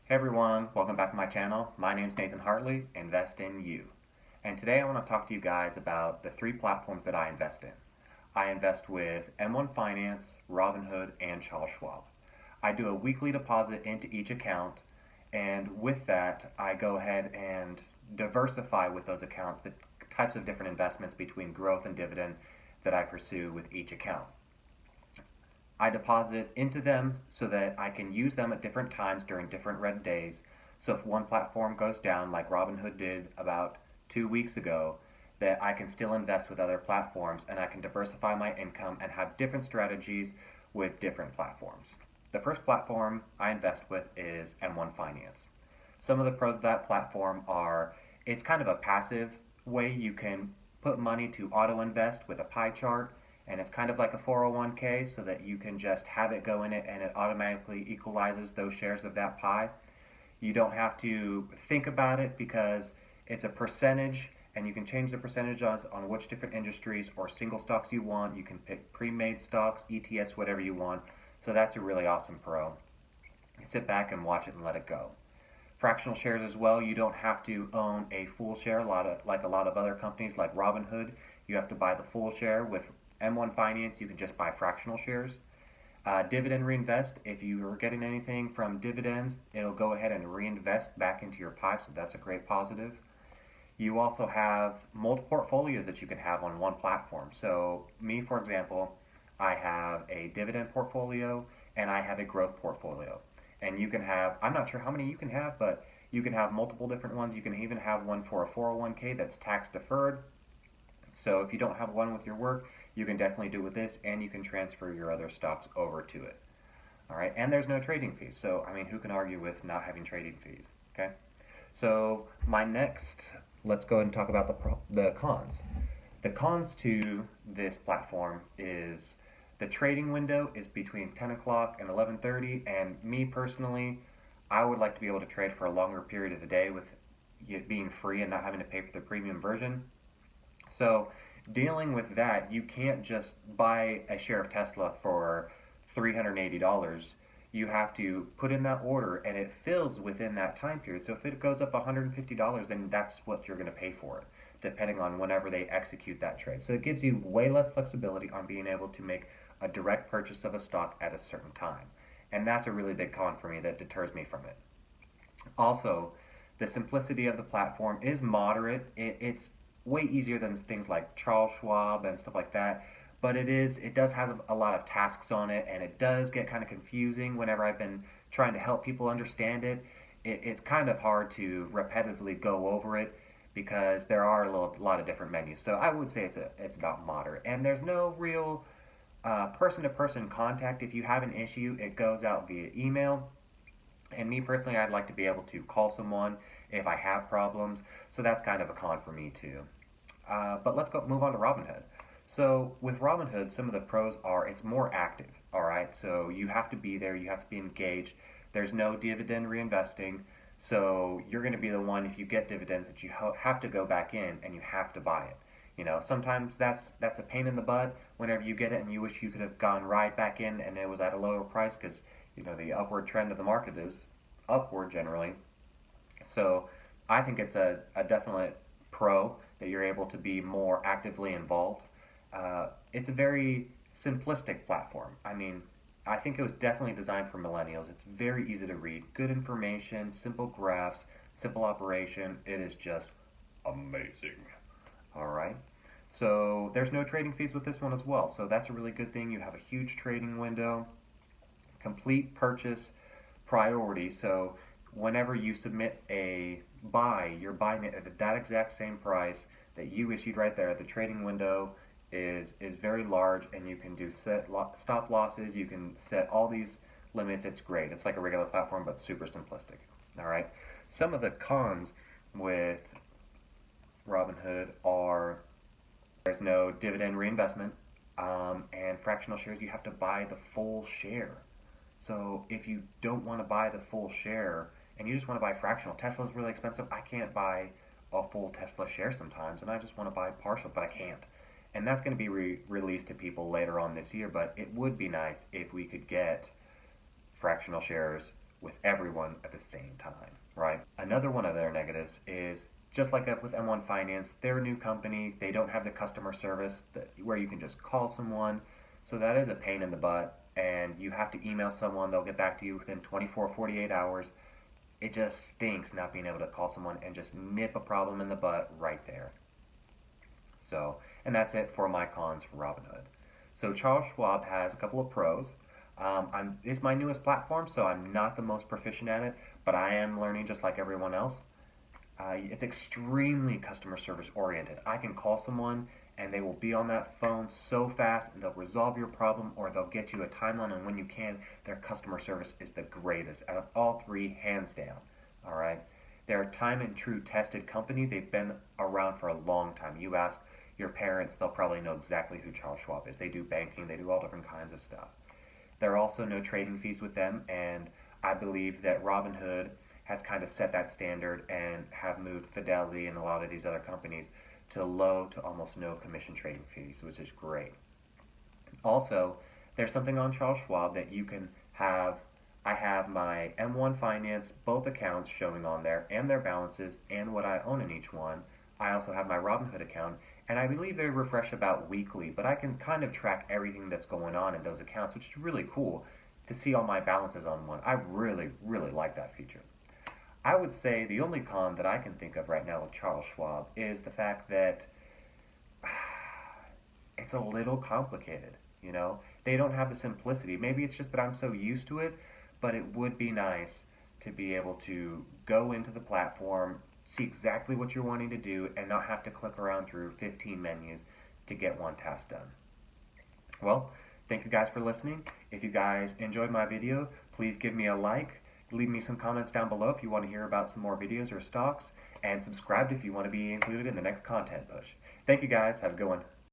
Hey everyone, welcome back to my channel. My name's Nathan Hartley, Invest in You. And today I want to talk to you guys about the three platforms that I invest in. I invest with M1 Finance, Robinhood, and Charles Schwab. I do a weekly deposit into each account, and with that, I go ahead and diversify with those accounts the types of different investments between growth and dividend that I pursue with each account. I deposit into them so that I can use them at different times during different red days. So if one platform goes down, like Robinhood did about 2 weeks ago, that I can still invest with other platforms and I can diversify my income and have different strategies with different platforms. The first platform I invest with is M1 Finance. Some of the pros of that platform are it's kind of a passive way you can put money to auto invest with a pie chart, and it's kind of like a 401k so that you can just have it go in it and it automatically equalizes those shares of that pie. You don't have to think about it because it's a percentage and you can change the percentage on which different industries or single stocks you want. You can pick pre-made stocks, ETFs, whatever you want. So that's a really awesome pro. You sit back and watch it and let it go. Fractional shares as well. You don't have to own a full share. Like a lot of other companies like Robinhood, you have to buy the full share. With M1 Finance, you can just buy fractional shares. Dividend reinvest. If you are getting anything from dividends, it'll go ahead and reinvest back into your pie, so that's a great positive. You also have multiple portfolios that you can have on one platform. So, me, for example, I have a dividend portfolio and I have a growth portfolio. And you can have, I'm not sure how many you can have, but you can have multiple different ones. You can even have one for a 401k that's tax deferred. So if you don't have one with your work, you can definitely do it with this, and you can transfer your other stocks over to it. All right, and there's no trading fees. So I mean, who can argue with not having trading fees? Okay. So let's go ahead and talk about the cons. The cons to this platform is the trading window is between 10 o'clock and 11:30, and me personally, I would like to be able to trade for a longer period of the day with it being free and not having to pay for the premium version. So, dealing with that, you can't just buy a share of Tesla for $380. You have to put in that order and it fills within that time period. So, if it goes up $150, then that's what you're going to pay for it, depending on whenever they execute that trade. So, it gives you way less flexibility on being able to make a direct purchase of a stock at a certain time. And that's a really big con for me that deters me from it. Also, the simplicity of the platform is moderate. It's way easier than things like Charles Schwab and stuff like that. But it does have a lot of tasks on it, and it does get kind of confusing whenever I've been trying to help people understand it. It's kind of hard to repetitively go over it because there are lot of different menus. So I would say it's about moderate, and there's no real person-to-person contact. If you have an issue, it goes out via email. And me personally, I'd like to be able to call someone if I have problems. So that's kind of a con for me too. But let's go move on to Robinhood. So with Robinhood, some of the pros are it's more active. All right, so you have to be there, you have to be engaged. There's no dividend reinvesting, so you're going to be the one if you get dividends that you have to go back in and you have to buy it. Sometimes that's a pain in the butt whenever you get it and you wish you could have gone right back in and it was at a lower price because the upward trend of the market is upward generally. So I think it's a definite pro that you're able to be more actively involved. It's a very simplistic platform. I mean, I think it was definitely designed for millennials. It's very easy to read, good information, simple graphs, simple operation. It is just amazing. All right. So there's no trading fees with this one as well. So that's a really good thing. You have a huge trading window, complete purchase priority. So whenever you submit a buy, you're buying it at that exact same price that you issued right there. The trading window is very large, and you can do stop losses. You can set all these limits. It's great. It's like a regular platform, but super simplistic. All right. Some of the cons with Robinhood are there's no dividend reinvestment, and fractional shares. You have to buy the full share. So if you don't want to buy the full share and you just want to buy fractional, Tesla's really expensive. I can't buy a full Tesla share sometimes, and I just want to buy partial, but I can't. And that's going to be released to people later on this year, but it would be nice if we could get fractional shares with everyone at the same time, right? Another one of their negatives is just like with M1 Finance, they're a new company. They don't have the customer service where you can just call someone. So that is a pain in the butt. And you have to email someone. They'll get back to you within 24, 48 hours. It just stinks not being able to call someone and just nip a problem in the butt right there. So, and that's it for my cons for Robinhood. So Charles Schwab has a couple of pros. It's my newest platform, so I'm not the most proficient at it, but I am learning just like everyone else. It's extremely customer service oriented. I can call someone and they will be on that phone so fast and they'll resolve your problem or they'll get you a timeline on when you can. Their customer service is the greatest out of all three, hands down. All right. They're a time and true tested company. They've been around for a long time. You ask your parents, they'll probably know exactly who Charles Schwab is. They do banking, they do all different kinds of stuff. There are also no trading fees with them, and I believe that Robinhood has kind of set that standard and have moved Fidelity and a lot of these other companies to low to almost no commission trading fees, which is great. Also, there's something on Charles Schwab that you can have. I have my M1 Finance, both accounts showing on there, and their balances, and what I own in each one. I also have my Robinhood account, and I believe they refresh about weekly, but I can kind of track everything that's going on in those accounts, which is really cool to see all my balances on one. I really, really like that feature. I would say the only con that I can think of right now with Charles Schwab is the fact that it's a little complicated, you know? They don't have the simplicity. Maybe it's just that I'm so used to it, but it would be nice to be able to go into the platform, see exactly what you're wanting to do, and not have to click around through 15 menus to get one task done. Well, thank you guys for listening. If you guys enjoyed my video, please give me a like. Leave me some comments down below if you want to hear about some more videos or stocks, and subscribe if you want to be included in the next content push. Thank you guys. Have a good one.